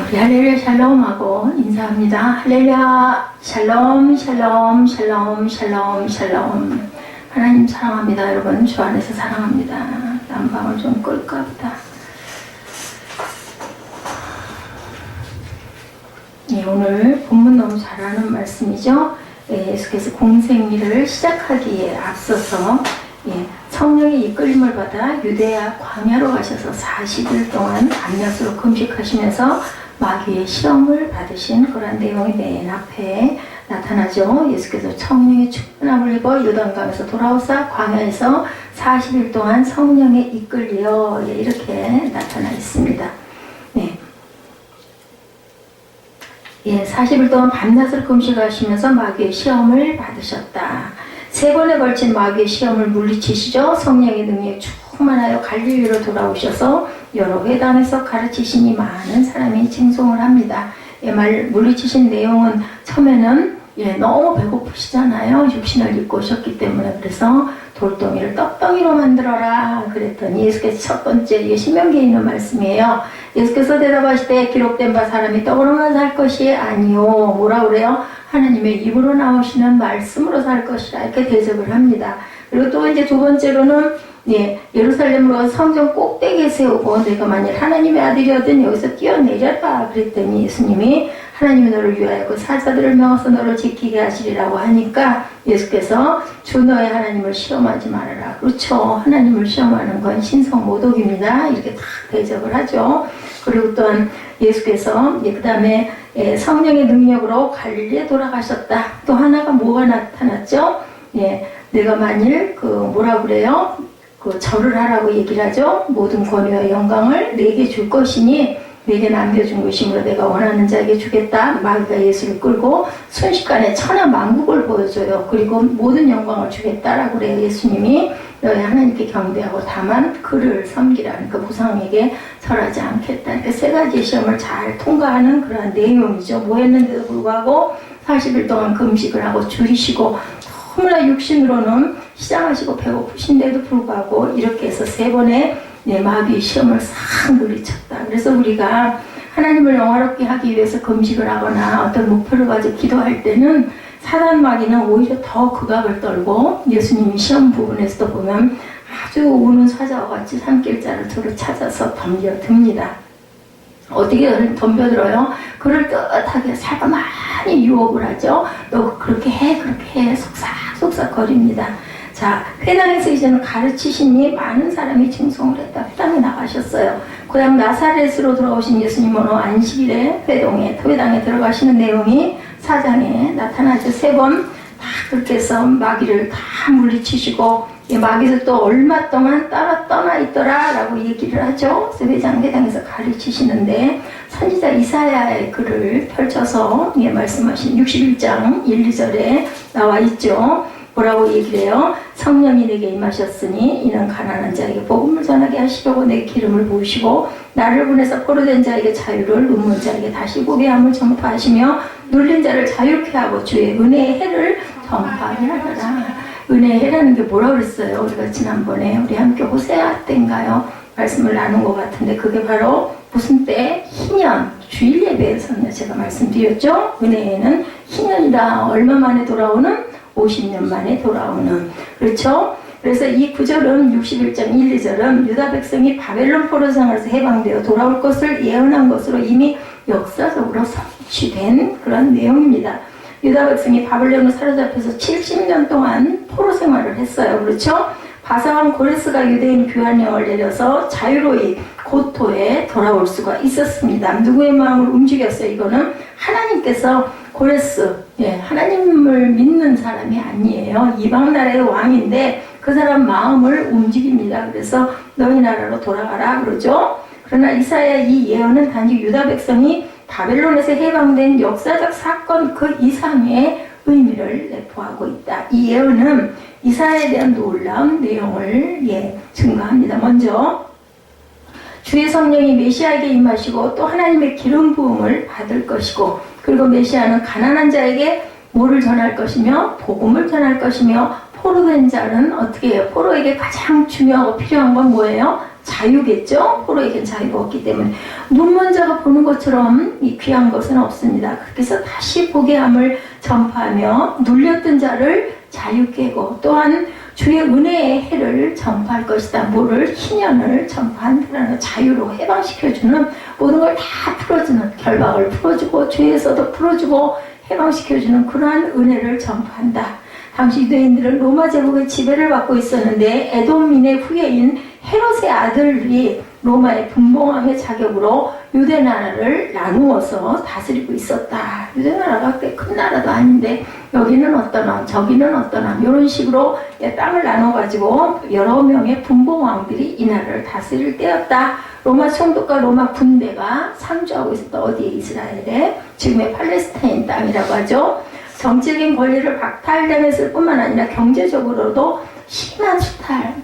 우리 할렐루야 샬롬하고 인사합니다. 할렐루야 샬롬 샬롬 샬롬 샬롬 샬롬. 하나님 사랑합니다. 여러분 주 안에서 사랑합니다. 난방을 좀 끌까 보다. 오늘 본문 너무 잘하는 말씀이죠. 예수께서 공생일을 시작하기에 앞서서 성령의 이끌림을 받아 유대야 광야로 가셔서 40일 동안 밤낮으로 금식하시면서 마귀의 시험을 받으신 그런 내용이 맨 앞에 나타나죠. 예수께서 성령의 충만함을 입어 요단강에서 돌아오사 광야에서 40일 동안 성령에 이끌려 이렇게 나타나 있습니다. 40일 동안 밤낮으로 금식하시면서 마귀의 시험을 받으셨다. 3번에 걸친 마귀의 시험을 물리치시죠. 성령의 능력에 충만하여 갈릴리로 돌아오셔서 여러 회당에서 가르치시니 많은 사람이 칭송을 합니다. 물리치신 내용은 처음에는 너무 배고프시잖아요. 육신을 입고 오셨기 때문에. 그래서 돌덩이를 떡덩이로 만들어라 그랬더니 예수께서 첫 번째, 이게 신명기에 있는 말씀이에요. 예수께서 대답하시되 기록된 바 사람이 떡으로만 살 것이 아니요, 뭐라 그래요? 하나님의 입으로 나오시는 말씀으로 살 것이라 이렇게 대접을 합니다. 그리고 또 이제 두 번째로는 예루살렘으로 가서 성전 꼭대기에 세우고 내가 만일 하나님의 아들이거든 여기서 뛰어내려라 그랬더니 예수님이 하나님이 너를 위하여 그 사자들을 명하서 너를 지키게 하시리라고 하니까 예수께서 주 너의 하나님을 시험하지 말아라. 그렇죠. 하나님을 시험하는 건 신성모독입니다. 이렇게 다 대접을 하죠. 그리고 또한 예수께서 그 다음에 성령의 능력으로 갈릴리에 돌아가셨다. 또 하나가 뭐가 나타났죠? 내가 만일 뭐라 그래요? 절을 하라고 얘기를 하죠. 모든 권위와 영광을 내게 줄 것이니 내게 남겨준 것이므로 내가 원하는 자에게 주겠다. 마귀가 예수를 끌고 순식간에 천하 만국을 보여줘요. 그리고 모든 영광을 주겠다라고 그래요. 예수님이 너희 하나님께 경배하고 다만 그를 섬기라는 그 무상에게 절하지 않겠다. 이렇게 3가지 시험을 잘 통과하는 그런 내용이죠. 뭐 했는데도 불구하고 40일 동안 금식을 하고 줄이시고 너무나 육신으로는 시장하시고 배고프신데도 불구하고 이렇게 해서 3번의 마귀의 시험을 싹 물리쳤다. 그래서 우리가 하나님을 영화롭게 하기 위해서 금식을 하거나 어떤 목표를 가지고 기도할 때는 사단 마귀는 오히려 더 극악을 떨고 예수님이 시험 부분에서도 보면 아주 우는 사자와 같이 산길자를 두루 찾아서 덤벼듭니다. 어떻게 덤벼들어요? 그럴듯하게 살가 많이 유혹을 하죠. 너 그렇게 해 속삭 거립니다. 자, 회당에서 이제는 가르치시니 많은 사람이 칭송을 했다. 회당에 나가셨어요. 고향 나사렛으로 돌아오신 예수님은 안식일에 회당에 들어가시는 내용이 4장에 나타나죠. 3번 다 그렇게 해서 마귀를 다 물리치시고 마귀들도 얼마 동안 따라 떠나 있더라 라고 얘기를 하죠. 그래서 회당에서 가르치시는데 선지자 이사야의 글을 펼쳐서 말씀하신 61장 1, 2절에 나와 있죠. 뭐라고 얘기를 해요? 성령이 내게 임하셨으니 이는 가난한 자에게 복음을 전하게 하시려고 내 기름을 부으시고 나를 보내서 포로된 자에게 자유를, 눈먼 자에게 다시 보게 함을 전파하시며 눌린 자를 자유케 하고 주의 은혜의 해를 전파하게 하더라. 은혜의 해라는 게 뭐라고 그랬어요? 우리가 지난번에 우리 함께 호세아 때인가요? 말씀을 나눈 것 같은데 그게 바로 무슨 때? 희년, 주일 예배에서는 제가 말씀드렸죠? 은혜에는 희년이다. 얼마 만에 돌아오는? 50년 만에 돌아오는. 그렇죠? 그래서 이 구절은 61장 1, 2절은 유다 백성이 바벨론 포로 생활에서 해방되어 돌아올 것을 예언한 것으로 이미 역사적으로 성취된 그런 내용입니다. 유다 백성이 바벨론으로 사로잡혀서 70년 동안 포로 생활을 했어요. 그렇죠? 바사왕 고레스가 유대인 교환령을 내려서 자유로이 고토에 돌아올 수가 있었습니다. 누구의 마음을 움직였어요? 이거는 하나님께서 고레스, 하나님을 믿는 사람이 아니에요. 이방 나라의 왕인데 그 사람 마음을 움직입니다. 그래서 너희 나라로 돌아가라 그러죠. 그러나 이사야 이 예언은 단지 유다 백성이 바벨론에서 해방된 역사적 사건 그 이상의 의미를 내포하고 있다. 이 예언은 이사야에 대한 놀라운 내용을 증거합니다. 먼저 주의 성령이 메시아에게 임하시고 또 하나님의 기름 부음을 받을 것이고 그리고 메시아는 가난한 자에게 뭐를 전할 것이며 복음을 전할 것이며 포로된 자는 어떻게 해요? 포로에게 가장 중요하고 필요한 건 뭐예요? 자유겠죠? 포로에겐 자유가 없기 때문에 눈먼 자가 보는 것처럼 이 귀한 것은 없습니다. 그렇게 해서 다시 보게 함을 전파하며 눌렸던 자를 자유케 하고 또한 주의 은혜의 해를 전파할 것이다. 뭐를? 희년을 전파한다는 자유로 해방시켜주는 모든 걸 다 풀어주는 결박을 풀어주고 죄에서도 풀어주고 해방시켜주는 그러한 은혜를 전파한다. 당시 유대인들은 로마 제국의 지배를 받고 있었는데 에돔인의 후예인 헤롯의 아들이 로마의 분봉왕의 자격으로 유대 나라를 나누어서 다스리고 있었다. 유대 나라가 꽤 큰 나라도 아닌데 여기는 어떤 왕, 저기는 어떤 왕 이런 식으로 땅을 나눠가지고 여러 명의 분봉왕들이 이 나라를 다스릴 때였다. 로마 총독과 로마 군대가 상주하고 있었다. 어디에? 이스라엘에 지금의 팔레스타인 땅이라고 하죠. 정치적인 권리를 박탈당했을 뿐만 아니라 경제적으로도 심한 수탈.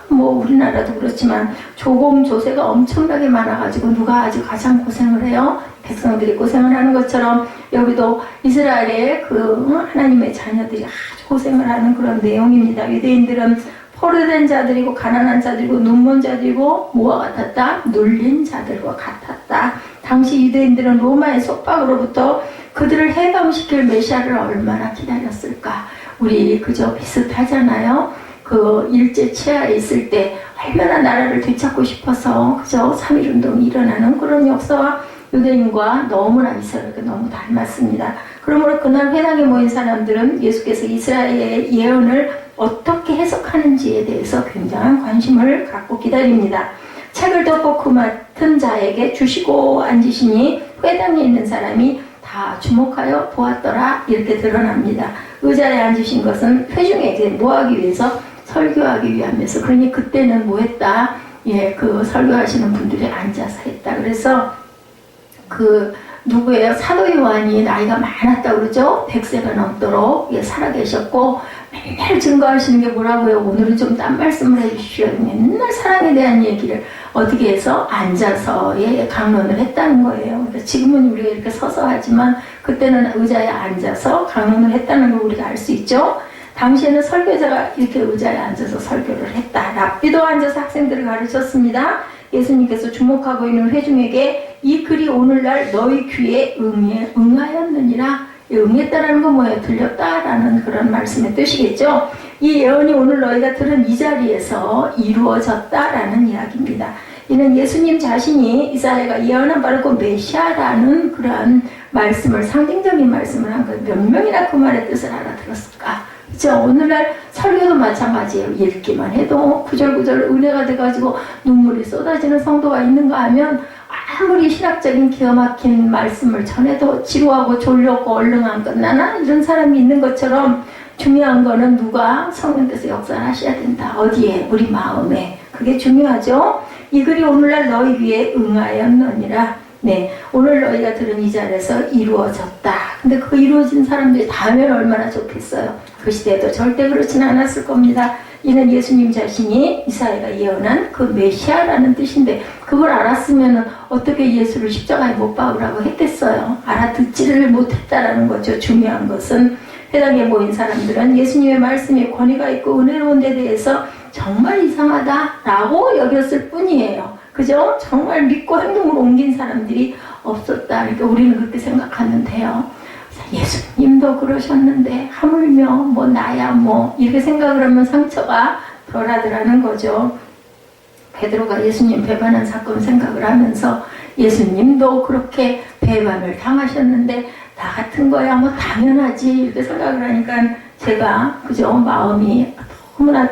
뭐 우리나라도 그렇지만 조공 조세가 엄청나게 많아가지고 누가 아주 가장 고생을 해요? 백성들이 고생을 하는 것처럼 여기도 이스라엘의 그 하나님의 자녀들이 아주 고생을 하는 그런 내용입니다. 유대인들은 포로된 자들이고 가난한 자들이고 눈먼 자들이고 뭐와 같았다? 눌린 자들과 같았다. 당시 유대인들은 로마의 속박으로부터 그들을 해방시킬 메시아를 얼마나 기다렸을까? 우리 그저 비슷하잖아요. 그 일제 치하에 있을 때 얼마나 나라를 되찾고 싶어서 그저 3.1운동이 일어나는 그런 역사와 유대인과 너무나 이스라엘과 너무 닮았습니다. 그러므로 그날 회당에 모인 사람들은 예수께서 이스라엘의 예언을 어떻게 해석하는지에 대해서 굉장한 관심을 갖고 기다립니다. 책을 덮고 그 맡은 자에게 주시고 앉으시니 회당에 있는 사람이 다 주목하여 보았더라 이렇게 드러납니다. 의자에 앉으신 것은 회중에게 뭐하기 위해서? 설교하기 위함에서. 그러니 그때는 뭐 했다? 예, 그 설교하시는 분들이 앉아서 했다. 그래서 그 누구예요? 사도 요한이 나이가 많았다고 그러죠? 100세가 넘도록 예, 살아계셨고 맨날 증거하시는 게 뭐라고요? 오늘은 좀 딴 말씀을 해주십시오. 맨날 사랑에 대한 얘기를 어떻게 해서 앉아서 예, 강론을 했다는 거예요. 그러니까 지금은 우리가 이렇게 서서 하지만 그때는 의자에 앉아서 강론을 했다는 걸 우리가 알 수 있죠. 당시에는 설교자가 이렇게 의자에 앉아서 설교를 했다. 랍비도 앉아서 학생들을 가르쳤습니다. 예수님께서 주목하고 있는 회중에게 이 글이 오늘날 너희 귀에 응하였느니라. 응했다라는 건 뭐예요? 들렸다라는 그런 말씀의 뜻이겠죠. 이 예언이 오늘 너희가 들은 이 자리에서 이루어졌다라는 이야기입니다. 이는 예수님 자신이 이사야가 예언한 바로 그 메시아라는 그러한 말씀을 상징적인 말씀을 한 거예요. 몇 명이나 그 말의 뜻을 알아들었을까? 그렇죠? 오늘날 설교도 마찬가지예요. 읽기만 해도 구절구절 은혜가 돼가지고 눈물이 쏟아지는 성도가 있는가 하면 아무리 신학적인 기가 막힌 말씀을 전해도 지루하고 졸렸고 얼른 안 끝나나? 이런 사람이 있는 것처럼 중요한 거는 누가? 성령께서 역사하셔야 된다. 어디에? 우리 마음에. 그게 중요하죠. 이 글이 오늘날 너희 귀에 응하였느니라. 네, 오늘 너희가 들은 이 자리에서 이루어졌다. 근데 그 이루어진 사람들이 다 하면 얼마나 좋겠어요. 그 시대에도 절대 그렇지는 않았을 겁니다. 이는 예수님 자신이 이사야가 예언한 그 메시아라는 뜻인데 그걸 알았으면 어떻게 예수를 십자가에 못 박으라고 했겠어요. 알아듣지를 못했다라는 거죠. 중요한 것은 회당에 모인 사람들은 예수님의 말씀에 권위가 있고 은혜로운 데 대해서 정말 이상하다라고 여겼을 뿐이에요. 그죠? 정말 믿고 행동으로 옮긴 사람들이 없었다. 그러니까 우리는 그렇게 생각하면 돼요. 예수님도 그러셨는데 하물며 뭐 나야 뭐 이렇게 생각을 하면 상처가 덜하더라는 거죠. 베드로가 예수님 배반한 사건 생각을 하면서 예수님도 그렇게 배반을 당하셨는데 나 같은 거야 뭐 당연하지 이렇게 생각을 하니까 제가 그죠 마음이 너무나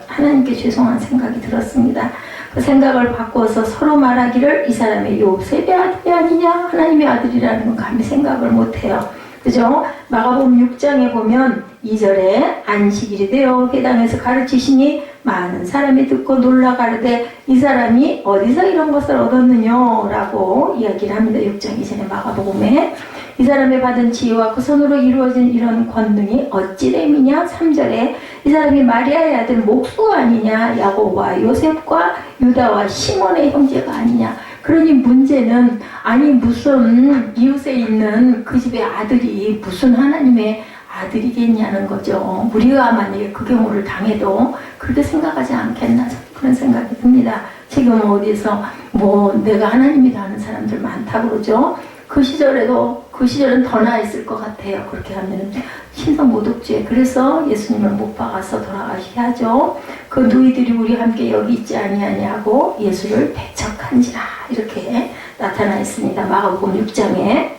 하나님께 죄송한 생각이 들었습니다. 그 생각을 바꿔서 서로 말하기를 이 사람의 요셉의 아들이 아니냐 하나님의 아들이라는 건 감히 생각을 못해요. 그죠? 마가복음 6장에 보면 2절에 안식일이 되어 회당에서 가르치시니 많은 사람이 듣고 놀라 가르되 이 사람이 어디서 이런 것을 얻었느냐 라고 이야기를 합니다. 6장 이전에 마가복음에 이 사람이 받은 지혜와 그 손으로 이루어진 이런 권능이 어찌 됨이냐. 3절에 이 사람이 마리아의 아들 목수가 아니냐. 야곱과 요셉과 유다와 시몬의 형제가 아니냐. 그러니 문제는 아니 무슨 이웃에 있는 그 집의 아들이 무슨 하나님의 아들이겠냐는 거죠. 우리가 만약에 그 경우를 당해도 그렇게 생각하지 않겠나. 그런 생각이 듭니다. 지금 어디서 뭐 내가 하나님이다 하는 사람들 많다고 그러죠. 그 시절은 더 나았을 것 같아요. 그렇게 하면 신성 모독죄. 그래서 예수님을 못 박아서 돌아가시게 하죠. 그 누이들이 우리 함께 여기 있지 아니하냐고 예수를 배척한지라 이렇게 나타나 있습니다. 마가복음 6장에.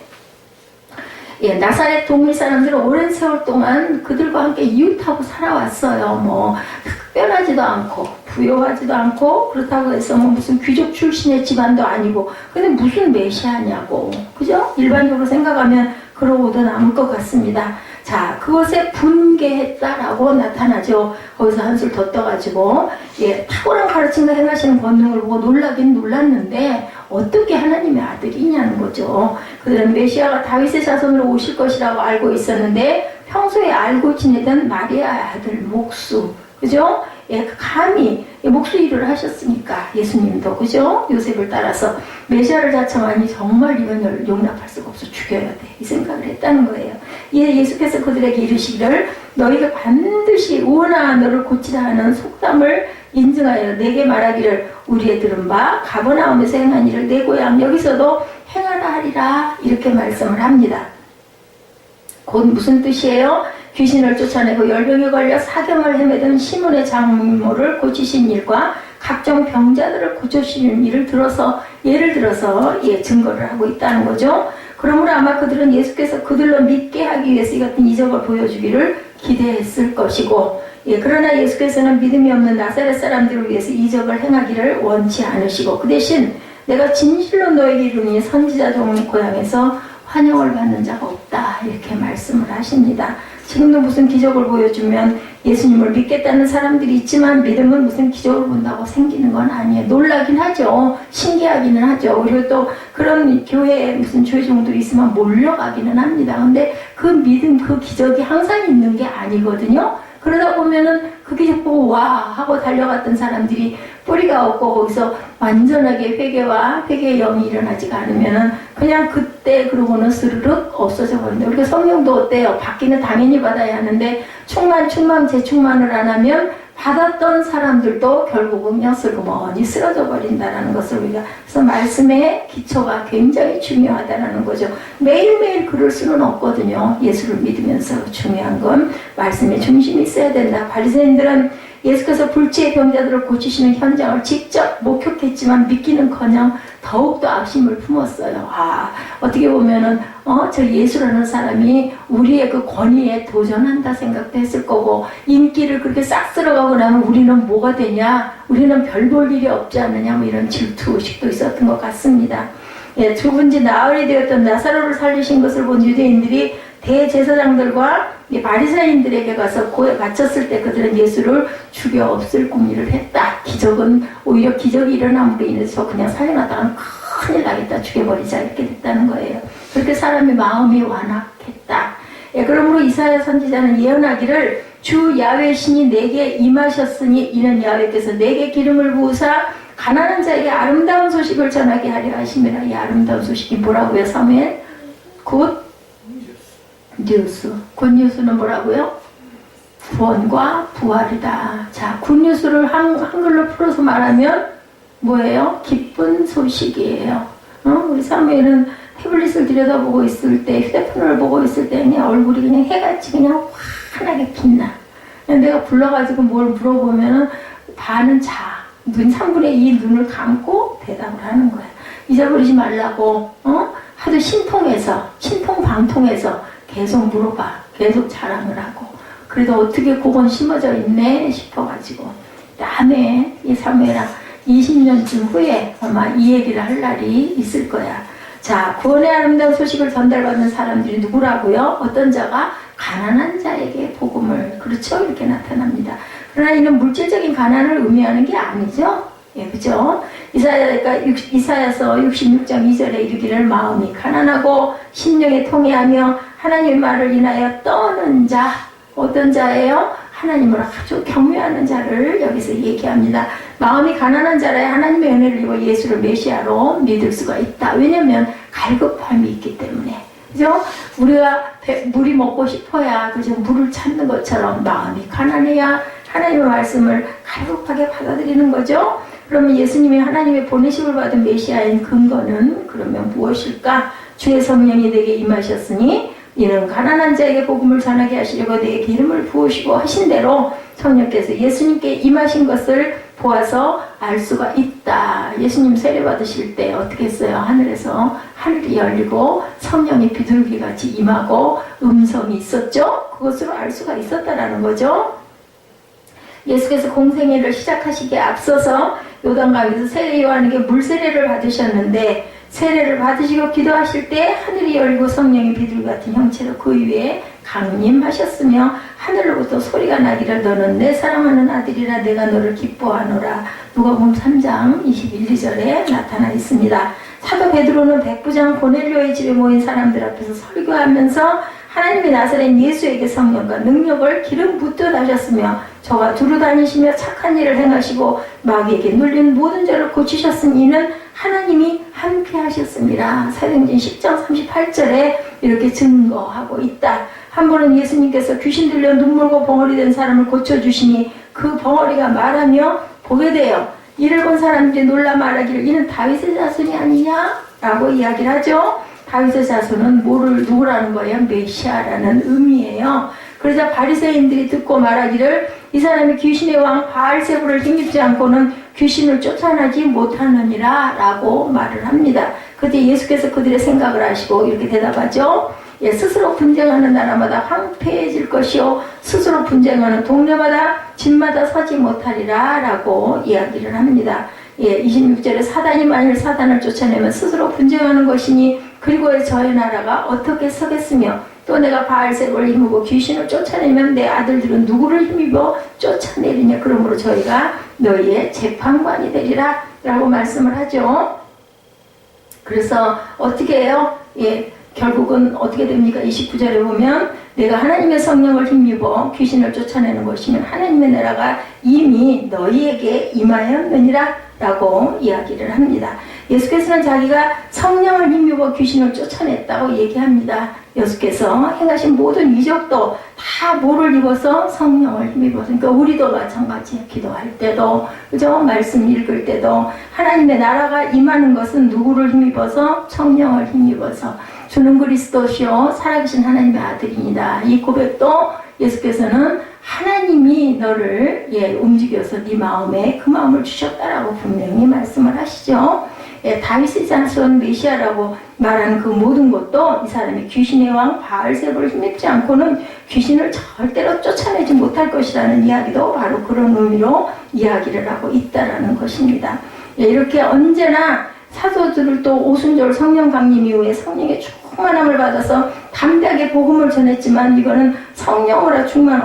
예, 나사렛 동물 사람들은 오랜 세월 동안 그들과 함께 이웃하고 살아왔어요. 뭐 특별하지도 않고 부요하지도 않고 그렇다고 해서 뭐 무슨 귀족 출신의 집안도 아니고 근데 무슨 메시아냐고 그죠? 일반적으로 생각하면 그러고도 남을 것 같습니다. 자, 그것에 분개했다라고 나타나죠. 거기서 한술 더 떠가지고 예, 탁월한 가르침과 행하시는 권능을 보고 놀라긴 놀랐는데 어떻게 하나님의 아들이냐는 거죠. 그들은 메시아가 다윗의 자손으로 오실 것이라고 알고 있었는데 평소에 알고 지내던 마리아의 아들 목수 그죠? 예, 감히 목수 일을 하셨으니까 예수님도 그죠? 요셉을 따라서 메시아를 자청하니 정말 이건 용납할 수가 없어 죽여야 돼 이 생각을 했다는 거예요. 예수께서 그들에게 이르시기를 너희가 반드시 오나 너를 고치라 하는 속담을 인증하여 내게 말하기를 우리의 들은 바 가버나움에서 행한 일을 내 고향 여기서도 행하라 하리라 이렇게 말씀을 합니다. 곧 무슨 뜻이에요? 귀신을 쫓아내고 열병에 걸려 사경을 헤매던 시몬의 장모를 고치신 일과 각종 병자들을 고치시는 일을 예를 들어서 증거를 하고 있다는 거죠. 그러므로 아마 그들은 예수께서 그들로 믿게 하기 위해서 이 같은 이적을 보여주기를 기대했을 것이고 그러나 예수께서는 믿음이 없는 나사렛 사람들을 위해서 이적을 행하기를 원치 않으시고 그 대신 내가 진실로 너에게 이르니 선지자 고향에서 환영을 받는 자가 없다 이렇게 말씀을 하십니다. 지금도 무슨 기적을 보여주면 예수님을 믿겠다는 사람들이 있지만 믿음은 무슨 기적을 본다고 생기는 건 아니에요. 놀라긴 하죠. 신기하기는 하죠. 그리고 또 그런 교회에 무슨 조회종들이 있으면 몰려가기는 합니다. 근데 그 믿음, 그 기적이 항상 있는 게 아니거든요. 그러다 보면은 그 기적 보고 와 하고 달려갔던 사람들이 뿌리가 없고 거기서 완전하게 회개의 영이 일어나지가 않으면은 그냥 그때 그러고는 스르륵 없어져 버린다. 우리가 성령도 어때요? 받기는 당연히 받아야 하는데 재충만을 안 하면 받았던 사람들도 결국은 슬그머니 쓰러져 버린다라는 것을 우리가 그래서 말씀의 기초가 굉장히 중요하다라는 거죠. 매일매일 그럴 수는 없거든요. 예수를 믿으면서 중요한 건 말씀의 중심이 있어야 된다. 바리새인들은 예수께서 불치의 병자들을 고치시는 현장을 직접 목격했지만 믿기는커녕 더욱더 악심을 품었어요. 어떻게 보면은 저 예수라는 사람이 우리의 그 권위에 도전한다 생각도 했을 거고 인기를 그렇게 싹 쓸어가고 나면 우리는 뭐가 되냐? 우리는 별 볼 일이 없지 않느냐? 뭐 이런 질투의식도 있었던 것 같습니다. 예, 죽은 지 나흘이 되었던 나사로를 살리신 것을 본 유대인들이 대제사장들과 바리새인들에게 가서 고에 갇혔을 때 그들은 예수를 죽여 없앨 궁리를 했다. 오히려 기적이 일어남으로 인해서 그냥 살려놨다가는 큰일 나겠다. 죽여버리자 이렇게 됐다는 거예요. 그렇게 사람의 마음이 완악했다. 그러므로 이사야 선지자는 예언하기를 주 야훼 신이 내게 임하셨으니 이는 야훼께서 내게 기름을 부으사 가난한 자에게 아름다운 소식을 전하게 하려 하심이라. 이 아름다운 소식이 뭐라고요? 사무엘? 굿뉴스는 뭐라고요? 구원과 부활이다. 자, 굿뉴스를 한글로 풀어서 말하면 뭐예요? 기쁜 소식이에요. 우리 사무엘은 태블릿을 들여다보고 있을 때, 휴대폰을 보고 있을 때 그냥 얼굴이 그냥 해같이 그냥 환하게 빛나. 내가 불러가지고 뭘 물어보면은 반은 자. 3분의 2 눈을 감고 대답을 하는 거야. 잊어버리지 말라고, 하도 신통방통해서 계속 물어봐. 계속 자랑을 하고. 그래도 어떻게 그건 심어져 있네 싶어가지고. 다음에 이 사무엘아 20년쯤 후에 아마 이 얘기를 할 날이 있을 거야. 자, 구원의 아름다운 소식을 전달받는 사람들이 누구라고요? 어떤 자가 가난한 자에게 복음을, 그렇죠? 이렇게 나타납니다. 그러나 이는 물질적인 가난을 의미하는 게 아니죠. 예, 그죠? 이사야서 66장 2절에 이르기를 마음이 가난하고 심령에 통해하며 하나님의 말을 인하여 떠는 자, 어떤 자예요? 하나님을 아주 경외하는 자를 여기서 얘기합니다. 마음이 가난한 자라야 하나님의 은혜를 입어 예수를 메시아로 믿을 수가 있다. 왜냐하면 갈급함이 있기 때문에. 그죠? 우리가 물이 먹고 싶어야 그죠? 물을 찾는 것처럼 마음이 가난해야 하나님의 말씀을 갈급하게 받아들이는 거죠. 그러면 예수님이 하나님의 보내심을 받은 메시아인 근거는 그러면 무엇일까? 주의 성령이 내게 임하셨으니 이는 가난한 자에게 복음을 전하게 하시려고 내게 기름을 부으시고 하신 대로 성령께서 예수님께 임하신 것을 보아서 알 수가 있다. 예수님 세례 받으실 때 어떻게 했어요? 하늘에서 하늘이 열리고 성령이 비둘기같이 임하고 음성이 있었죠? 그것으로 알 수가 있었다라는 거죠. 예수께서 공생애를 시작하시기에 앞서서 요단강에서 세례 요한에게 물세례를 받으셨는데 세례를 받으시고 기도하실 때 하늘이 열리고 성령이 비둘기 같은 형체로 그 위에 강림하셨으며 하늘로부터 소리가 나기를 너는 내 사랑하는 아들이라 내가 너를 기뻐하노라. 누가복음 3장 21, 2절에 나타나 있습니다. 사도 베드로는 백부장 고넬료의 집에 모인 사람들 앞에서 설교하면서 하나님의 나사렛 예수에게 성령과 능력을 기름 붓듯 하셨으며 저가 두루 다니시며 착한 일을 행하시고 마귀에게 눌린 모든 죄를 고치셨으니 이는 하나님이 함께 하셨습니다. 사도행전 10장 38절에 이렇게 증거하고 있다. 한 번은 예수님께서 귀신 들려 눈물고 벙어리 된 사람을 고쳐주시니 그 벙어리가 말하며 보게 되어 이를 본 사람들이 놀라 말하기를 이는 다윗의 자손이 아니냐? 라고 이야기를 하죠. 다윗의 자손은 누구라는 거예요? 메시아라는 의미예요. 그러자 바리새인들이 듣고 말하기를 이 사람이 귀신의 왕 바알세불을 힘입지 않고는 귀신을 쫓아내지 못하느니라 라고 말을 합니다. 그때 예수께서 그들의 생각을 아시고 이렇게 대답하죠. 예, 스스로 분쟁하는 나라마다 황폐해질 것이요 스스로 분쟁하는 동네마다 집마다 서지 못하리라 라고 이야기를 합니다. 예, 26절에 사단이 만일 사단을 쫓아내면 스스로 분쟁하는 것이니 그리고 저의 나라가 어떻게 서겠으며 또 내가 바알세불을 힘입어 귀신을 쫓아내면 내 아들들은 누구를 힘입어 쫓아내리냐. 그러므로 저희가 너희의 재판관이 되리라 라고 말씀을 하죠. 그래서 어떻게 해요? 예, 결국은 어떻게 됩니까? 29절에 보면 내가 하나님의 성령을 힘입어 귀신을 쫓아내는 것이면 하나님의 나라가 이미 너희에게 임하였느니라 라고 이야기를 합니다. 예수께서는 자기가 성령을 힘입어 귀신을 쫓아냈다고 얘기합니다. 예수께서 행하신 모든 이적도 다 뭐를 입어서 성령을 힘입어서, 그러니까 우리도 마찬가지 기도할 때도 그죠? 말씀 읽을 때도 하나님의 나라가 임하는 것은 누구를 힘입어서? 성령을 힘입어서 주는 그리스도시요 살아계신 하나님의 아들입니다. 이 고백도 예수께서는 하나님이 너를 움직여서 네 마음에 그 마음을 주셨다라고 분명히 말씀을 하시죠. 다윗의 자손 메시아라고 말하는 그 모든 것도 이 사람이 귀신의 왕 바알세불을 힘입지 않고는 귀신을 절대로 쫓아내지 못할 것이라는 이야기도 바로 그런 의미로 이야기를 하고 있다라는 것입니다. 이렇게 언제나 사도들을 또 오순절 성령 강림 이후에 성령의 충만함을 받아서 담대하게 복음을 전했지만 이거는 성령으로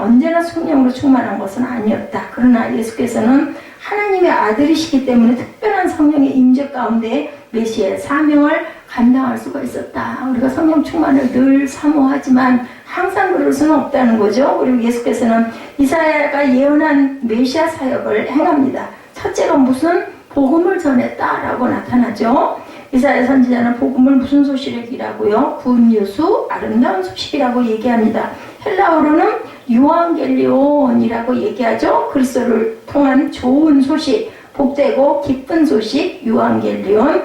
언제나 성령으로 충만한 것은 아니었다. 그러나 예수께서는 하나님의 아들이시기 때문에 특별한 성령의 임재 가운데 메시아의 사명을 감당할 수가 있었다. 우리가 성령 충만을 늘 사모하지만 항상 그럴 수는 없다는 거죠. 그리고 예수께서는 이사야가 예언한 메시아 사역을 행합니다. 첫째로 무슨 복음을 전했다라고 나타나죠. 이사야 선지자는 복음을 무슨 소식이라고요? 굿뉴스, 아름다운 소식이라고 얘기합니다. 헬라어로는 유앙겔리온이라고 얘기하죠. 그리스도를 통한 좋은 소식, 복되고 기쁜 소식, 유앙겔리온,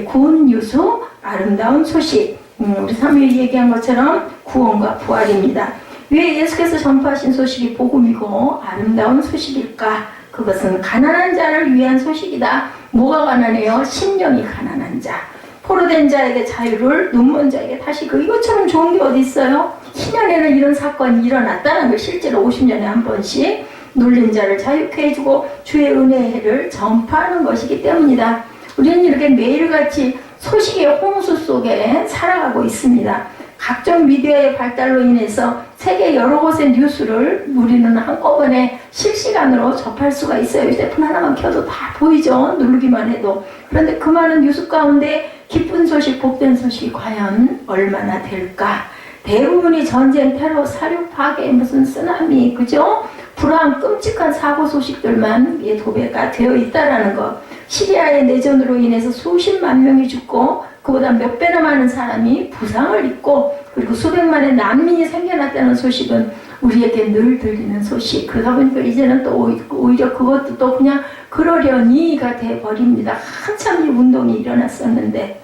굿뉴스, 아름다운 소식. 우리 사무엘이 얘기한 것처럼 구원과 부활입니다. 왜 예수께서 전파하신 소식이 복음이고 아름다운 소식일까? 그것은 가난한 자를 위한 소식이다. 뭐가 가난해요? 심령이 가난한 자. 포로된 자에게 자유를, 눈먼 자에게 다시 이것처럼 좋은 게 어디 있어요? 희년에는 이런 사건이 일어났다는 걸 실제로 50년에 한 번씩 눌린 자를 자유케 해주고 주의 은혜를 전파하는 것이기 때문이다. 우리는 이렇게 매일같이 소식의 홍수 속에 살아가고 있습니다. 각종 미디어의 발달로 인해서 세계 여러 곳의 뉴스를 우리는 한꺼번에 실시간으로 접할 수가 있어요. 휴대폰 하나만 켜도 다 보이죠. 누르기만 해도. 그런데 그 많은 뉴스 가운데 기쁜 소식, 복된 소식이 과연 얼마나 될까? 대부분이 전쟁, 테러, 사륙, 파괴, 무슨 쓰나미, 그죠? 불안, 끔찍한 사고 소식들만 도배가 되어 있다라는 것. 시리아의 내전으로 인해서 수십만 명이 죽고 그보다 몇 배나 많은 사람이 부상을 입고 그리고 수백만의 난민이 생겨났다는 소식은 우리에게 늘 들리는 소식. 그러다 보니까 이제는 또 오히려 그것도 또 그냥 그러려니가 돼버립니다. 한참 이 운동이 일어났었는데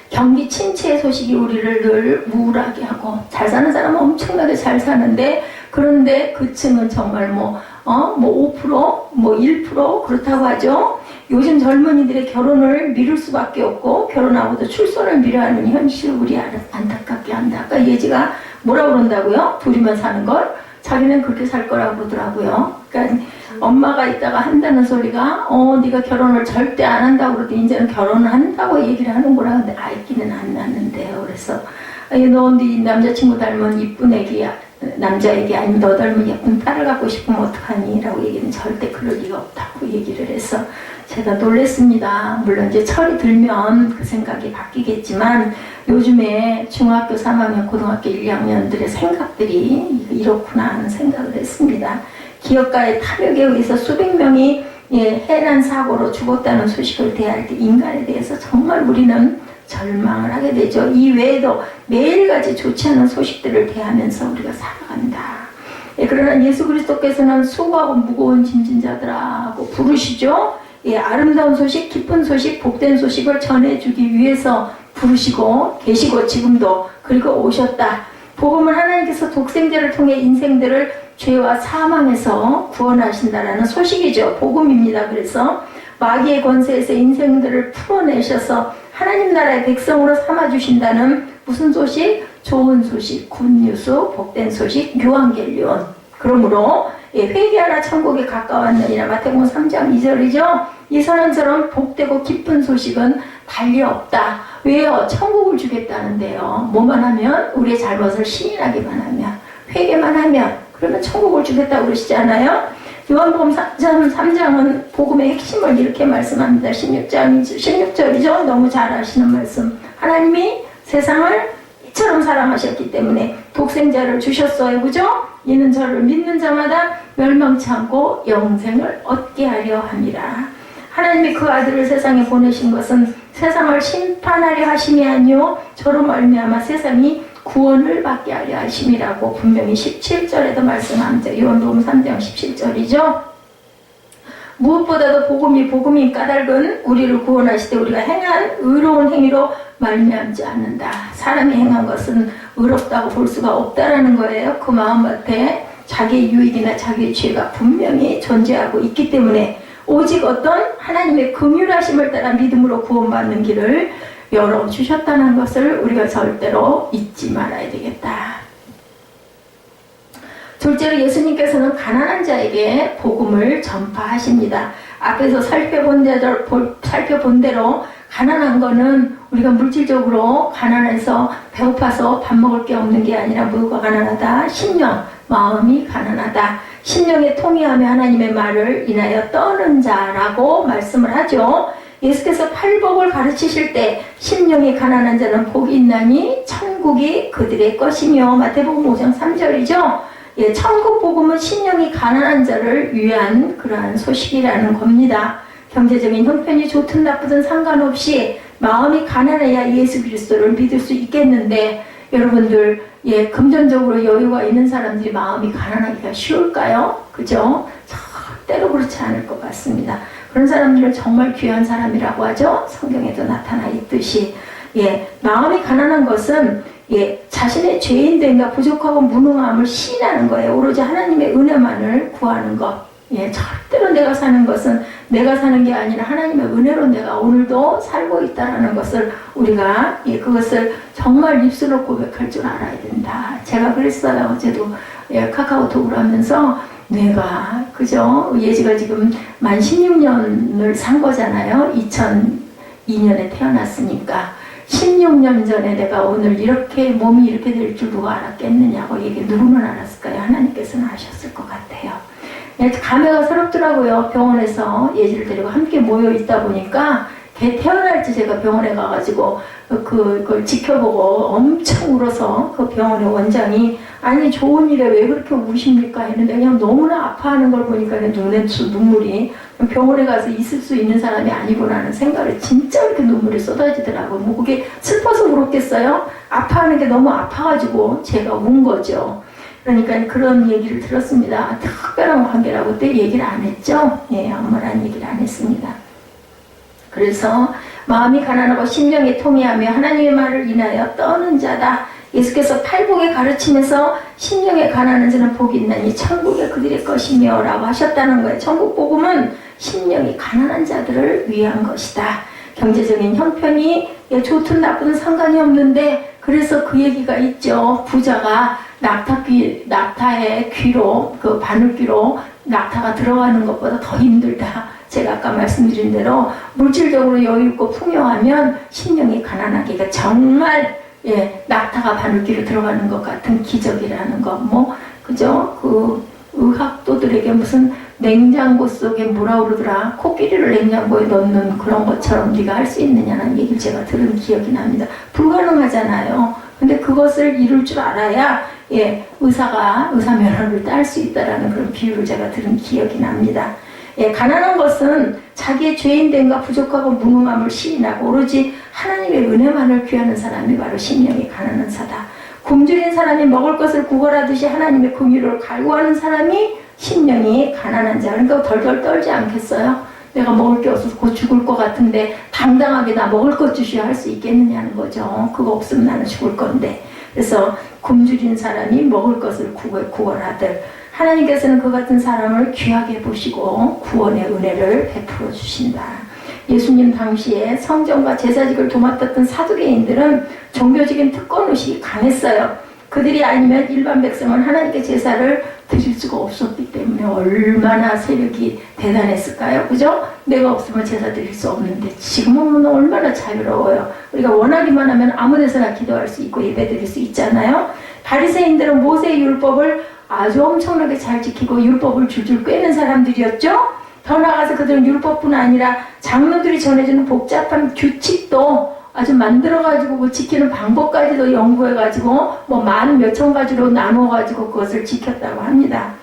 경기 침체의 소식이 우리를 늘 우울하게 하고, 잘 사는 사람은 엄청나게 잘 사는데, 그런데 그 층은 정말 뭐 5%, 뭐 1% 그렇다고 하죠. 요즘 젊은이들의 결혼을 미룰 수밖에 없고, 결혼하고도 출산을 미뤄하는 현실을 우리 안타깝게 한다. 아까 예지가 뭐라 그런다고요? 둘이만 사는 걸? 자기는 그렇게 살 거라고 그러더라고요. 그러니까 엄마가 있다가 한다는 소리가 네가 결혼을 절대 안 한다고 그러더니 이제는 결혼을 한다고 얘기를 하는구나. 근데 아이끼는 안 낳는데요. 그래서 너 네 남자친구 닮은 이쁜 애기야, 남자에게, 아니면 너 닮은 예쁜 딸을 갖고 싶으면 어떡하니? 라고 얘기는 절대 그럴 리가 없다고 얘기를 해서 제가 놀랬습니다. 물론 이제 철이 들면 그 생각이 바뀌겠지만 요즘에 중학교 3학년, 고등학교 1, 2학년들의 생각들이 이렇구나 하는 생각을 했습니다. 기업가의 탐욕에 의해서 수백 명이 해난 사고로 죽었다는 소식을 대할 때 인간에 대해서 정말 우리는 절망을 하게 되죠. 이 외에도 매일같이 좋지 않은 소식들을 대하면서 우리가 살아간다. 그러나 예수 그리스도께서는 수고하고 무거운 짐진 자들하고 부르시죠. 아름다운 소식, 기쁜 소식, 복된 소식을 전해주기 위해서 부르시고 계시고 지금도 그리고 오셨다. 복음은 하나님께서 독생자를 통해 인생들을 죄와 사망에서 구원하신다라는 소식이죠. 복음입니다. 그래서 마귀의 권세에서 인생들을 풀어내셔서 하나님 나라의 백성으로 삼아주신다는 무슨 소식? 좋은 소식, 굿뉴스, 복된 소식, 유앙겔리온. 그러므로 회개하라 천국에 가까웠느니라. 마태복음 3장 2절이죠. 이 선언처럼 복되고 기쁜 소식은 달리 없다. 왜요? 천국을 주겠다는데요. 뭐만 하면? 우리의 잘못을 시인하기만 하면, 회개만 하면, 그러면 천국을 주겠다고 그러시잖아요. 요한복음 3장은 복음의 핵심을 이렇게 말씀합니다. 16절이죠. 너무 잘 아시는 말씀. 하나님이 세상을 이처럼 사랑하셨기 때문에 독생자를 주셨어요. 그죠? 이는 저를 믿는 자마다 멸망치 않고 영생을 얻게 하려 함이라. 하나님이 그 아들을 세상에 보내신 것은 세상을 심판하려 하심이 아니요 저로 말미암아 세상이 구원을 받게 하려 하심이라고 분명히 17절에도 말씀합니다. 요한복음 3장 17절이죠. 무엇보다도 복음이 까닭은 우리를 구원하실 때 우리가 행한 의로운 행위로 말미암지 않는다. 사람이 행한 것은 의롭다고 볼 수가 없다라는 거예요. 그 마음밭에 자기의 유익이나 자기의 죄가 분명히 존재하고 있기 때문에 오직 어떤 하나님의 긍휼하심을 따라 믿음으로 구원받는 길을 열어주셨다는 것을 우리가 절대로 잊지 말아야 되겠다. 둘째로 예수님께서는 가난한 자에게 복음을 전파하십니다. 앞에서 살펴본 대로 가난한 거는 우리가 물질적으로 가난해서 배고파서 밥 먹을 게 없는 게 아니라 뭐가 가난하다? 심령, 마음이 가난하다. 심령에 통회하며 하나님의 말을 인하여 떠는 자라고 말씀을 하죠. 예수께서 팔복을 가르치실 때 심령이 가난한 자는 복이 있나니 천국이 그들의 것이며 마태복음 5장 3절이죠. 천국 복음은 심령이 가난한 자를 위한 그러한 소식이라는 겁니다. 경제적인 형편이 좋든 나쁘든 상관없이 마음이 가난해야 예수 그리스도를 믿을 수 있겠는데 여러분들 금전적으로 여유가 있는 사람들이 마음이 가난하기가 쉬울까요? 그죠? 절대로 그렇지 않을 것 같습니다. 그런 사람들은 정말 귀한 사람이라고 하죠. 성경에도 나타나 있듯이 마음이 가난한 것은 자신의 죄인됨과 부족하고 무능함을 시인하는 거예요. 오로지 하나님의 은혜만을 구하는 것. 절대로 내가 사는 것은 내가 사는 게 아니라 하나님의 은혜로 내가 오늘도 살고 있다는 것을 우리가 그것을 정말 입술로 고백할 줄 알아야 된다. 제가 그랬어요. 어제도 카카오톡을 하면서 내가 그죠? 예지가 지금 만 16년을 산 거잖아요. 2002년에 태어났으니까 16년 전에 내가 오늘 이렇게 몸이 이렇게 될 줄 누가 알았겠느냐고. 이게 누구는 알았을까요? 하나님께서는 아셨을 것 같아요. 감회가 새롭더라고요. 병원에서 예지를 데리고 함께 모여 있다 보니까 걔 태어날지 제가 병원에 가가지고 그걸 지켜보고 엄청 울어서 그 병원의 원장이 아니 좋은 일에 왜 그렇게 우십니까 했는데 그냥 너무나 아파하는 걸 보니까 눈물이 병원에 가서 있을 수 있는 사람이 아니구나 하는 생각을 진짜 이렇게 눈물이 쏟아지더라고요. 뭐 그게 슬퍼서 울었겠어요? 아파하는 게 너무 아파가지고 제가 운 거죠. 그러니까 그런 얘기를 들었습니다. 특별한 관계라고 또 얘기를 안 했죠. 예, 아무런 얘기를 안 했습니다. 그래서 마음이 가난하고 심령이 통회하며 하나님의 말을 인하여 떠는 자다. 예수께서 팔복의 가르침에서 심령에 가난한 자는 복이 있나니 천국이 그들의 것이며 라고 하셨다는 거예요. 천국 복음은 심령이 가난한 자들을 위한 것이다. 경제적인 형편이 좋든 나쁘든 상관이 없는데, 그래서 그 얘기가 있죠. 부자가 낙타의 귀로, 그 바늘귀로 낙타가 들어가는 것보다 더 힘들다. 제가 아까 말씀드린 대로 물질적으로 여유있고 풍요하면 심령이 가난하게, 그러니까 정말 낙타가 바늘귀로 들어가는 것 같은 기적이라는 거, 그죠? 그 의학도들에게 무슨 냉장고 속에 뭐라 그러더라, 코끼리를 냉장고에 넣는 그런 것처럼 네가 할 수 있느냐는 얘기를 제가 들은 기억이 납니다. 불가능하잖아요. 근데 그것을 이룰 줄 알아야 의사 면허를 딸 수 있다라는 그런 비유를 제가 들은 기억이 납니다. 가난한 것은 자기의 죄인됨과 부족하고 무능함을 시인하고 오로지 하나님의 은혜만을 귀하는 사람이 바로 심령이 가난한 자다. 굶주린 사람이 먹을 것을 구걸하듯이 하나님의 긍휼을 갈구하는 사람이 심령이 가난한 자. 그러니까 덜덜 떨지 않겠어요? 내가 먹을 게 없어서 곧 죽을 것 같은데 당당하게 나 먹을 것 주시오 할 수 있겠느냐는 거죠. 그거 없으면 나는 죽을 건데. 그래서 굶주린 사람이 먹을 것을 구걸하들, 하나님께서는 그 같은 사람을 귀하게 보시고 구원의 은혜를 베풀어 주신다. 예수님 당시에 성전과 제사직을 도맡았던 사두개인들은 종교적인 특권의식이 강했어요. 그들이 아니면 일반 백성은 하나님께 제사를 드릴 수가 없었기 때문에 얼마나 세력이 대단했을까요? 그죠? 내가 없으면 제사 드릴 수 없는데 지금은 얼마나 자유로워요. 우리가 원하기만 하면 아무 데서나 기도할 수 있고 예배 드릴 수 있잖아요. 바리새인들은 모세의 율법을 아주 엄청나게 잘 지키고 율법을 줄줄 꿰는 사람들이었죠. 더 나아가서 그들은 율법뿐 아니라 장로들이 전해주는 복잡한 규칙도 아주 만들어가지고 그 지키는 방법까지도 연구해가지고 만 몇천 가지로 나누어가지고 그것을 지켰다고 합니다.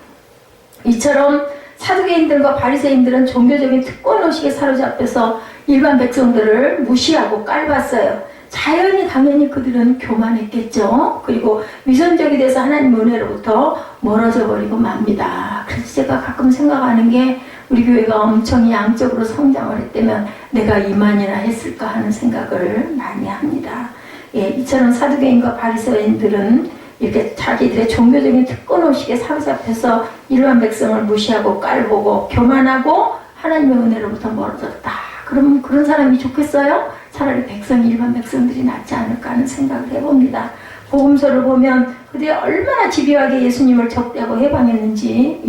이처럼 사두개인들과 바리새인들은 종교적인 특권의식에 사로잡혀서 일반 백성들을 무시하고 깔봤어요. 자연히 당연히 그들은 교만했겠죠. 그리고 위선적이 돼서 하나님 은혜로부터 멀어져 버리고 맙니다. 그래서 제가 가끔 생각하는 게 우리 교회가 엄청 양적으로 성장을 했다면 내가 이만이나 했을까 하는 생각을 많이 합니다. 이처럼 사두개인과 바리새인들은 이렇게 자기들의 종교적인 특권의식에 사로잡혀서 일반 백성을 무시하고 깔보고 교만하고 하나님의 은혜로부터 멀어졌다. 그럼 그런 사람이 좋겠어요? 차라리 일반 백성들이 낫지 않을까 하는 생각을 해봅니다. 복음서를 보면 그들이 얼마나 집요하게 예수님을 적대하고 해방했는지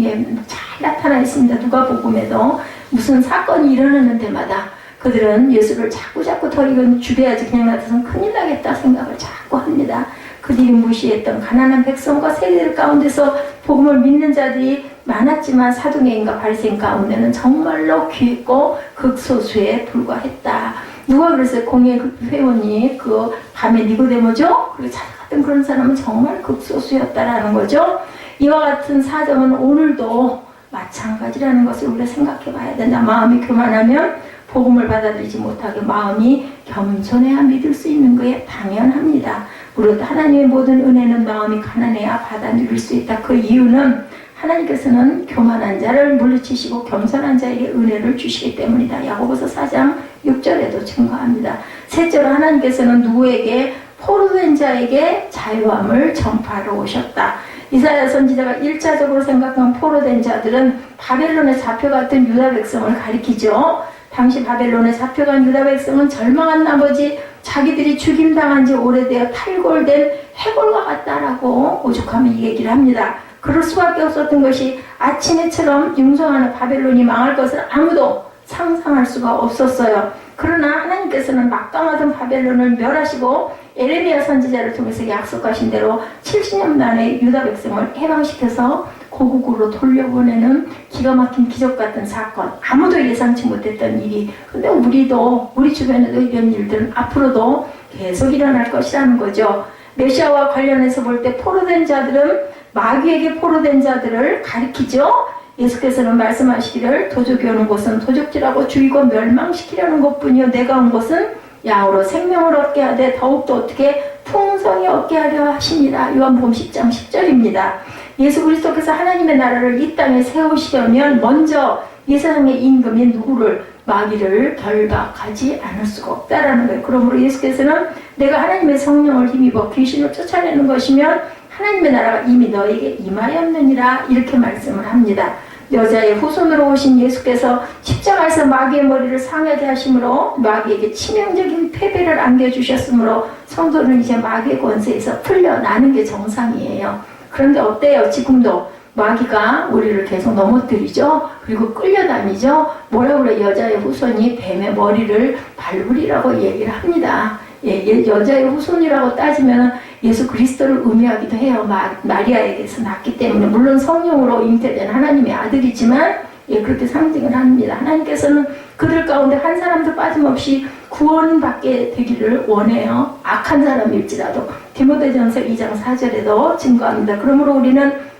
잘 나타나 있습니다. 누가복음에도 무슨 사건이 일어나는 데마다 그들은 예수를 자꾸 더 죽여야지 그냥 놔둬서는 큰일 나겠다 생각을 자꾸 합니다. 그들이 무시했던 가난한 백성과 세대들 가운데서 복음을 믿는 자들이 많았지만 사두개인과 바리새인 가운데는 정말로 귀했고 극소수에 불과했다. 누가 그랬어요? 공예 회원이 그 밤에 니고데모죠? 그리고 찾아갔던 그런 사람은 정말 극소수였다라는 거죠. 이와 같은 사정은 오늘도 마찬가지라는 것을 우리가 생각해 봐야 된다. 마음이 교만하면 복음을 받아들이지 못하게 마음이 겸손해야 믿을 수 있는 거에 당연합니다. 무릇 하나님의 모든 은혜는 마음이 가난해야 받아 누릴 수 있다. 그 이유는 하나님께서는 교만한 자를 물리치시고 겸손한 자에게 은혜를 주시기 때문이다. 야고보서 4장 6절에도 증거합니다. 셋째로 하나님께서는 누구에게? 포로된 자에게 자유함을 전파하러 오셨다. 이사야 선지자가 1차적으로 생각한 포로된 자들은 바벨론에 잡혀갔던 유다 백성을 가리키죠. 당시 바벨론에 잡혀간 유다 백성은 절망한 나머지 자기들이 죽임당한 지 오래되어 탈골된 해골과 같다라고 오죽하면 이 얘기를 합니다. 그럴 수밖에 없었던 것이 아침해처럼 융성하는 바벨론이 망할 것을 아무도 상상할 수가 없었어요. 그러나 하나님께서는 막강하던 바벨론을 멸하시고 에레미야 선지자를 통해서 약속하신 대로 70년 만에 유다 백성을 해방시켜서 고국으로 돌려보내는 기가 막힌 기적 같은 사건, 아무도 예상치 못했던 일이. 근데 우리 주변에도 이런 일들은 앞으로도 계속 일어날 것이라는 거죠. 메시아와 관련해서 볼 때 포로된 자들은 마귀에게 포로된 자들을 가리키죠. 예수께서는 말씀하시기를 도적이 오는 곳은 도적질하고 죽이고 멸망시키려는 것뿐이요 내가 온 것은 양으로 생명을 얻게 하되 더욱더 어떻게 풍성히 얻게 하려 하십니다. 요한복음 10장 10절입니다. 예수 그리스도께서 하나님의 나라를 이 땅에 세우시려면 먼저 이 세상의 임금인 누구를 마귀를 결박하지 않을 수가 없다라는 거예요. 그러므로 예수께서는 내가 하나님의 성령을 힘입어 귀신을 쫓아내는 것이면 하나님의 나라가 이미 너에게 임하였느니라 이렇게 말씀을 합니다. 여자의 후손으로 오신 예수께서 십자가에서 마귀의 머리를 상하게 하심으로 마귀에게 치명적인 패배를 안겨주셨으므로 성도는 이제 마귀의 권세에서 풀려나는 게 정상이에요. 그런데 어때요? 지금도 마귀가 우리를 계속 넘어뜨리죠. 그리고 끌려다니죠. 뭐라 그래? 여자의 후손이 뱀의 머리를 밟으리라고 얘기를 합니다. 여자의 후손이라고 따지면 예수 그리스도를 의미하기도 해요. 마리아에게서 낳기 때문에 물론 성령으로 잉태된 하나님의 아들이지만 그렇게 상징을 합니다. 하나님께서는 그들 가운데 한 사람도 빠짐없이 구원받게 되기를 원해요. 악한 사람일지라도 디모데전서 2장 4절에도 증거합니다. 그러므로 우리는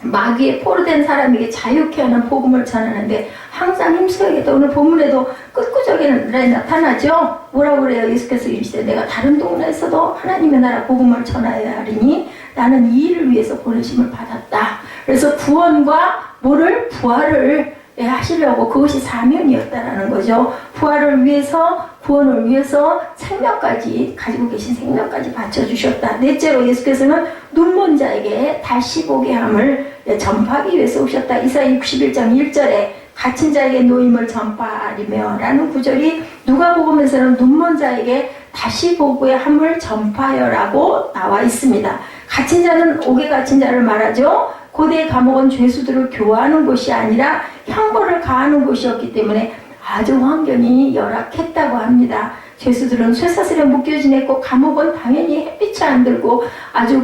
마귀에 포로된 사람에게 자유케 하는 복음을 전하는데 항상 힘써야겠다. 오늘 본문에도 끝구절에 나타나죠. 뭐라고 그래요? 예수께서 이르시되 내가 다른 동네에서도 하나님의 나라 복음을 전하여야 하리니 나는 이 일을 위해서 보내심을 받았다. 그래서 구원과 뭐를? 부활을 하시려고 그것이 사명이었다라는 거죠. 부활을 위해서 구원을 위해서 생명까지 가지고 계신 생명까지 바쳐주셨다. 넷째로 예수께서는 눈먼 자에게 다시 보게 함을 전파하기 위해서 오셨다. 이사야 61장 1절에 갇힌 자에게 노임을 전파하리며 라는 구절이 누가복음에서는 눈먼 자에게 다시 보게 함을 전파하여라고 나와 있습니다. 갇힌 자는 옥에 갇힌 자를 말하죠. 고대 감옥은 죄수들을 교화하는 곳이 아니라 형벌을 가하는 곳이었기 때문에 아주 환경이 열악했다고 합니다. 죄수들은 쇠사슬에 묶여 지냈고 감옥은 당연히 햇빛이 안 들고 아주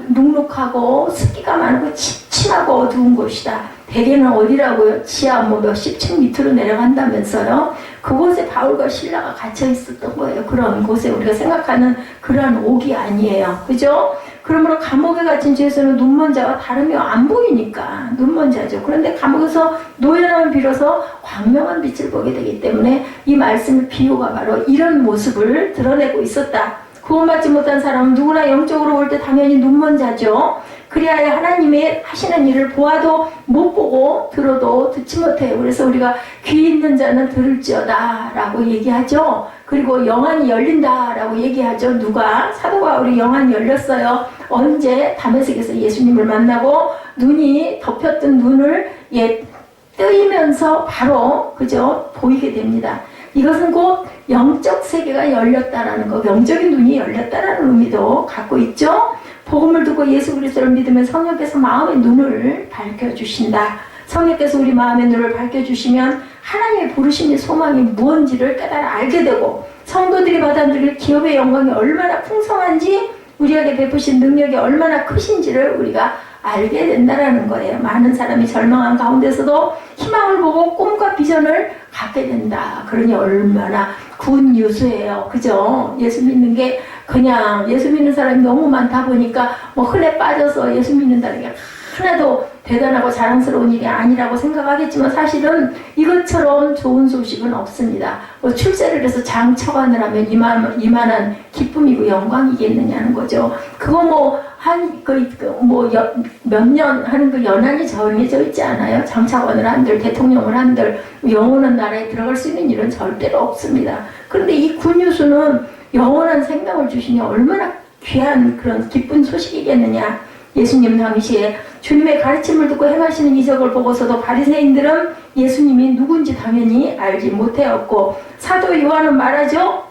눅눅하고 습기가 많고 침침하고 어두운 곳이다. 대개는 어디라고요? 지하 몇십 층 밑으로 내려간다면서요. 그곳에 바울과 실라가 갇혀 있었던 거예요. 그런 곳에 우리가 생각하는 그러한 옥이 아니에요. 그죠? 그러므로 감옥에 갇힌 죄수는 눈먼 자와 다름이 안 보이니까 눈먼 자죠. 그런데 감옥에서 노연함을 빌어서 광명한 빛을 보게 되기 때문에 이 말씀의 비유가 바로 이런 모습을 드러내고 있었다. 구원받지 못한 사람은 누구나 영적으로 볼 때 당연히 눈먼 자죠. 그리하여 하나님의 하시는 일을 보아도 못 보고 들어도 듣지 못해요. 그래서 우리가 귀 있는 자는 들을지어다 라고 얘기하죠. 그리고 영안이 열린다라고 얘기하죠. 누가? 사도 바울이 영안이 열렸어요. 언제? 다메섹에서 예수님을 만나고 눈이 덮였던 눈을 뜨이면서 바로 그죠? 보이게 됩니다. 이것은 곧 영적 세계가 열렸다라는 거, 영적인 눈이 열렸다라는 의미도 갖고 있죠. 복음을 듣고 예수 그리스도를 믿으면 성령께서 마음의 눈을 밝혀주신다. 성령께서 우리 마음의 눈을 밝혀주시면 하나님의 부르심의 소망이 무엇인지를 깨달아 알게 되고 성도들이 받아들일 기업의 영광이 얼마나 풍성한지 우리에게 베푸신 능력이 얼마나 크신지를 우리가 알게 된다라는 거예요. 많은 사람이 절망한 가운데서도 희망을 보고 꿈과 비전을 갖게 된다. 그러니 얼마나 굿뉴스예요. 그죠? 예수 믿는 게 그냥 예수 믿는 사람이 너무 많다 보니까 뭐 흔해 빠져서 예수 믿는다는 게 하나도 대단하고 자랑스러운 일이 아니라고 생각하겠지만 사실은 이것처럼 좋은 소식은 없습니다. 뭐 출세를 해서 장처관을 하면 이만한 기쁨이고 영광이겠느냐는 거죠. 그거 몇 년 하는 그 연한이 정해져 있지 않아요? 장차관을 한들 대통령을 한들 영원한 나라에 들어갈 수 있는 일은 절대로 없습니다. 그런데 이 굿뉴스는 영원한 생명을 주시니 얼마나 귀한 그런 기쁜 소식이겠느냐. 예수님 당시에 주님의 가르침을 듣고 행하시는 이적을 보고서도 바리새인들은 예수님이 누군지 당연히 알지 못하였고 사도 요한은 말하죠.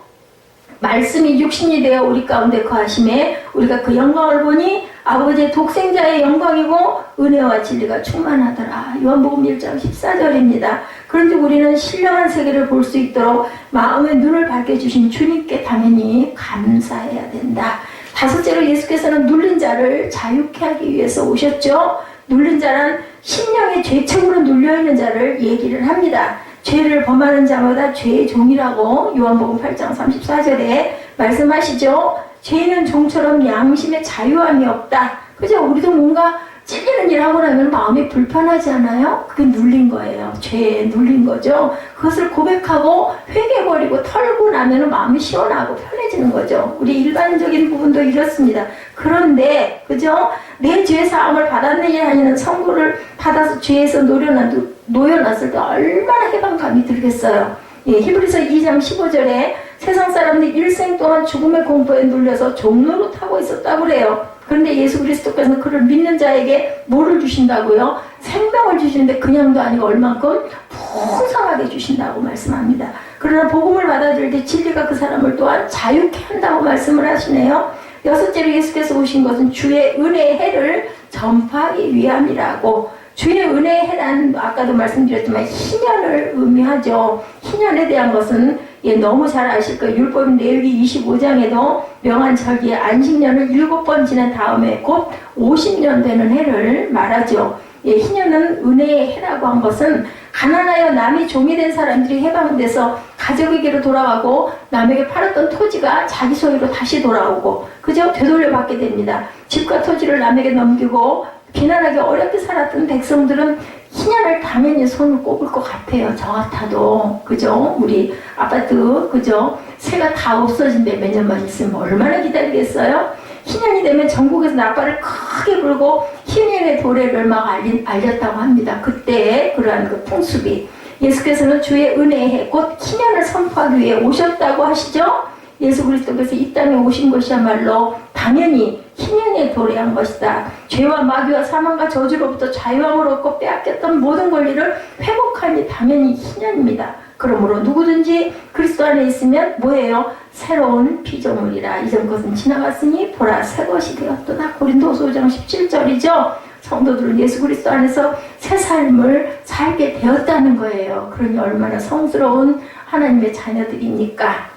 말씀이 육신이 되어 우리 가운데 거하심에 우리가 그 영광을 보니 아버지의 독생자의 영광이고 은혜와 진리가 충만하더라. 요한복음 1장 14절입니다. 그런데 우리는 신령한 세계를 볼 수 있도록 마음의 눈을 밝혀주신 주님께 당연히 감사해야 된다. 다섯째로 예수께서는 눌린 자를 자유케 하기 위해서 오셨죠. 눌린 자란 심령의 죄책으로 눌려있는 자를 얘기를 합니다. 죄를 범하는 자마다 죄의 종이라고 요한복음 8장 34절에 말씀하시죠. 죄인은 종처럼 양심의 자유함이 없다. 그죠? 우리도 뭔가 찔리는 일 하고 나면 마음이 불편하지 않아요? 그게 눌린 거예요. 죄에 눌린 거죠. 그것을 고백하고 회개버리고 털고 나면 마음이 시원하고 편해지는 거죠. 우리 일반적인 부분도 이렇습니다. 그런데 그죠? 내 죄 사함을 받았느냐 하는 선고를 받아서 죄에서 놓여놨을 때 얼마나 해방감이 들겠어요. 예, 히브리서 2장 15절에 세상 사람들이 일생 동안 죽음의 공포에 눌려서 종로로 타고 있었다고 그래요. 그런데 예수 그리스도께서는 그를 믿는 자에게 뭐를 주신다고요? 생명을 주시는데 그냥도 아니고 얼만큼 풍성하게 주신다고 말씀합니다. 그러나 복음을 받아들일 때 진리가 그 사람을 또한 자유케 한다고 말씀을 하시네요. 여섯째로 예수께서 오신 것은 주의 은혜의 해를 전파하기 위함이라고. 주의 은혜의 해란 아까도 말씀드렸지만 희년을 의미하죠. 희년에 대한 것은 너무 잘 아실 거예요. 율법 레위기 25장에도 명한 절기에 안식년을 7번 지난 다음에 곧 50년 되는 해를 말하죠. 희년은 은혜의 해라고 한 것은 가난하여 남이 종이 된 사람들이 해방돼서 가족에게로 돌아가고 남에게 팔았던 토지가 자기 소유로 다시 돌아오고 그저 되돌려 받게 됩니다. 집과 토지를 남에게 넘기고 비난하기 어렵게 살았던 백성들은 희년을 당연히 손을 꼽을 것 같아요. 저 같아도 그죠? 우리 아파트 그죠? 새가 다 없어진대 몇 년만 있으면 얼마나 기다리겠어요? 희년이 되면 전국에서 나팔을 크게 불고 희년의 도래를 막 알렸다고 합니다. 그때 그러한 그 풍습이 예수께서는 주의 은혜의 해 곧 희년을 선포하기 위해 오셨다고 하시죠? 예수 그리스도께서 이 땅에 오신 것이야말로 당연히 희년에 도래한 것이다. 죄와 마귀와 사망과 저주로부터 자유함을 얻고 빼앗겼던 모든 권리를 회복하니 당연히 희년입니다. 그러므로 누구든지 그리스도 안에 있으면 뭐예요? 새로운 피조물이라. 이전 것은 지나갔으니 보라 새 것이 되었도다. 고린도서 5장 17절이죠. 성도들은 예수 그리스도 안에서 새 삶을 살게 되었다는 거예요. 그러니 얼마나 성스러운 하나님의 자녀들입니까?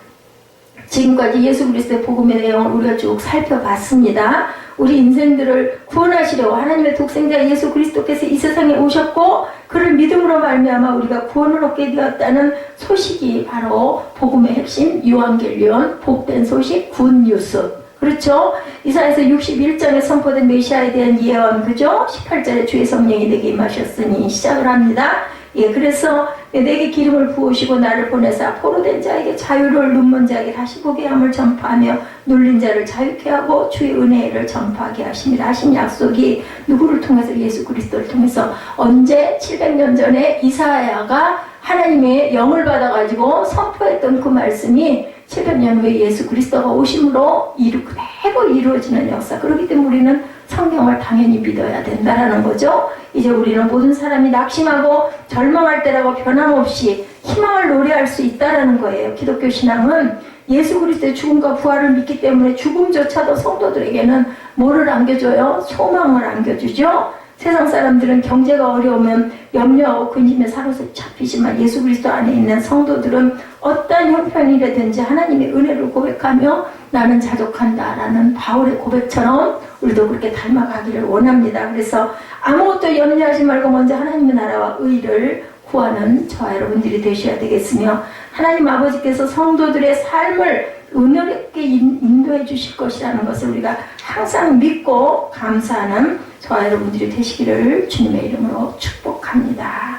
지금까지 예수 그리스도의 복음의 내용을 우리가 쭉 살펴봤습니다. 우리 인생들을 구원하시려고 하나님의 독생자 예수 그리스도께서 이 세상에 오셨고 그를 믿음으로 말미암아 우리가 구원을 얻게 되었다는 소식이 바로 복음의 핵심 유한겔리온 복된 소식 굿뉴스. 그렇죠? 이사야서 61장에 선포된 메시아에 대한 예언 그죠? 18절에 주의 성령이 내게 임하셨으니 시작을 합니다. 그래서 내게 기름을 부으시고 나를 보내사 포로된 자에게 자유를 눈먼 자에게 다시 보게 함을 전파하며 눌린 자를 자유케 하고 주의 은혜를 전파하게 하심이라 하신 약속이 누구를 통해서? 예수 그리스도를 통해서. 언제? 700년 전에 이사야가 하나님의 영을 받아가지고 선포했던 그 말씀이 700년 후에 예수 그리스도가 오심으로 그대로 이루어지는 역사. 그렇기 때문에 우리는 성경을 당연히 믿어야 된다라는 거죠. 이제 우리는 모든 사람이 낙심하고 절망할 때라고 변함없이 희망을 노래할 수 있다라는 거예요. 기독교 신앙은 예수 그리스도의 죽음과 부활을 믿기 때문에 죽음조차도 성도들에게는 뭐를 안겨줘요? 소망을 안겨주죠. 세상 사람들은 경제가 어려우면 염려하고 근심에 사로잡히지만 예수 그리스도 안에 있는 성도들은 어떠한 형편이라든지 하나님의 은혜를 고백하며 나는 자족한다라는 바울의 고백처럼 우리도 그렇게 닮아가기를 원합니다. 그래서 아무것도 염려하지 말고 먼저 하나님의 나라와 의를 구하는 저와 여러분들이 되셔야 되겠으며 하나님 아버지께서 성도들의 삶을 은혜롭게 인도해 주실 것이라는 것을 우리가 항상 믿고 감사하는 저와 여러분들이 되시기를 주님의 이름으로 축복합니다.